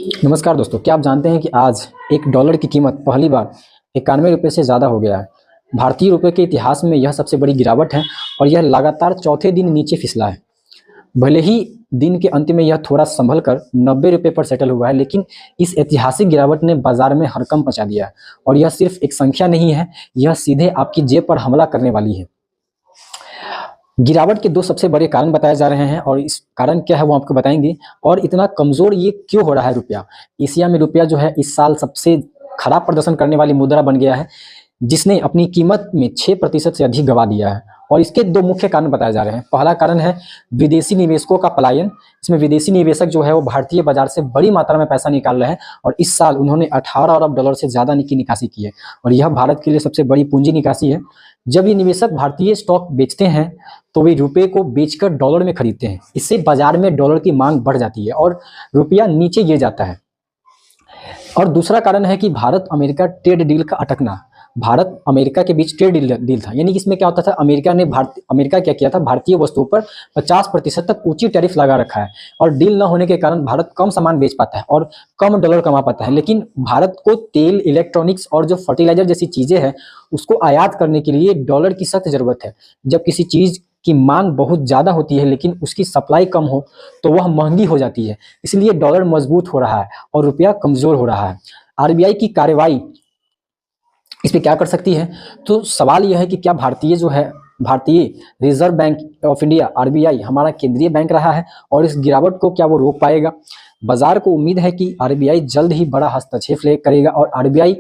नमस्कार दोस्तों, क्या आप जानते हैं कि आज एक डॉलर की कीमत पहली बार 91 रुपये से ज़्यादा हो गया है। भारतीय रुपये के इतिहास में यह सबसे बड़ी गिरावट है और यह लगातार चौथे दिन नीचे फिसला है। भले ही दिन के अंत में यह थोड़ा संभल कर 90 रुपये पर सेटल हुआ है, लेकिन इस ऐतिहासिक गिरावट ने बाजार में हड़कंप मचा दिया है। और यह सिर्फ एक संख्या नहीं है, यह सीधे आपकी जेब पर हमला करने वाली है। गिरावट के दो सबसे बड़े कारण बताए जा रहे हैं और इस कारण क्या है वो आपको बताएंगे। और इतना कमजोर ये क्यों हो रहा है रुपया। एशिया में रुपया जो है इस साल सबसे खराब प्रदर्शन करने वाली मुद्रा बन गया है, जिसने अपनी कीमत में 6% से अधिक गवा दिया है। और इसके दो मुख्य कारण बताए जा रहे हैं। पहला कारण है विदेशी निवेशकों का पलायन। इसमें विदेशी निवेशक जो है वो भारतीय बाजार से बड़ी मात्रा में पैसा निकाल रहे हैं और इस साल उन्होंने 18 अरब डॉलर से ज़्यादा की निकासी की है और यह भारत के लिए सबसे बड़ी पूंजी निकासी है। जब ये निवेशक भारतीय स्टॉक बेचते हैं तो वे रुपये को बेचकर डॉलर में खरीदते हैं। इससे बाजार में डॉलर की मांग बढ़ जाती है और रुपया नीचे गिर जाता है। और दूसरा कारण है कि भारत अमेरिका ट्रेड डील का अटकना। भारत अमेरिका के बीच ट्रेड डील था, यानी कि इसमें क्या होता था, अमेरिका क्या किया था, भारतीय वस्तुओं पर 50% तक ऊंची टैरिफ लगा रखा है और डील न होने के कारण भारत कम सामान बेच पाता है और कम डॉलर कमा पाता है। लेकिन भारत को तेल, इलेक्ट्रॉनिक्स और जो फर्टिलाइजर जैसी चीजें हैं उसको आयात करने के लिए डॉलर की सख्त जरूरत है। जब किसी चीज की मांग बहुत ज़्यादा होती है लेकिन उसकी सप्लाई कम हो तो वह महंगी हो जाती है। इसलिए डॉलर मजबूत हो रहा है और रुपया कमज़ोर हो रहा है। आरबीआई की कार्रवाई इस पर क्या कर सकती है, तो सवाल यह है कि क्या भारतीय reserve bank of India RBI हमारा केंद्रीय बैंक रहा है और इस गिरावट को क्या वो रोक पाएगा। बाजार को उम्मीद है कि आरबीआई जल्द ही बड़ा हस्तक्षेप करेगा और आरबीआई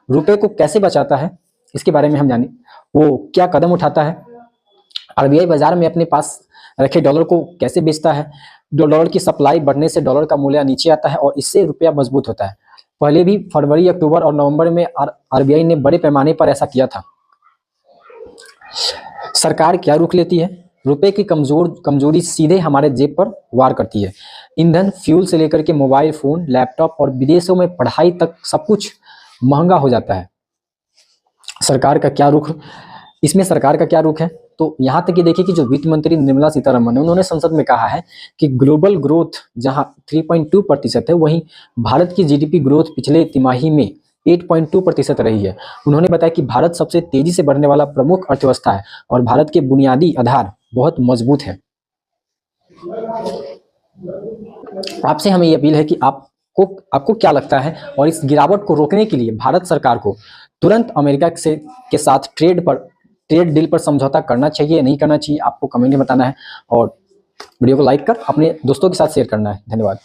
रुपये को कैसे बचाता है इसके बारे में हम जाने, वो क्या कदम उठाता है। आरबीआई बाजार में अपने पास रखे डॉलर को कैसे बेचता है। डॉलर की सप्लाई बढ़ने से डॉलर का मूल्य नीचे आता है और इससे रुपया मजबूत होता है। पहले भी फरवरी, अक्टूबर और नवंबर में आरबीआई ने बड़े पैमाने पर ऐसा किया था। सरकार क्या रुख लेती है। रुपए की कमजोरी सीधे हमारे जेब पर वार करती है। ईंधन, फ्यूल से लेकर के मोबाइल फोन, लैपटॉप और विदेशों में पढ़ाई तक सब कुछ महंगा हो जाता है। सरकार का क्या रुख है, तो यहाँ तक कि देखिए कि जो वित्त मंत्री निर्मला सीतारमण है उन्होंने संसद में कहा है कि ग्लोबल ग्रोथ जहाँ 3.2% है, वहीं भारत की जीडीपी ग्रोथ पिछले तिमाही में 8.2% रही है। उन्होंने बताया कि भारत सबसे तेजी से बढ़ने वाला प्रमुख अर्थव्यवस्था है और भारत के बुनियादी आधार बहुत मजबूत है। आपसे हमें ये अपील है कि आपको क्या लगता है और इस गिरावट को रोकने के लिए भारत सरकार को तुरंत अमेरिका के साथ ट्रेड डील पर समझौता करना चाहिए या नहीं करना चाहिए, आपको कमेंट में बताना है और वीडियो को लाइक कर अपने दोस्तों के साथ शेयर करना है। धन्यवाद।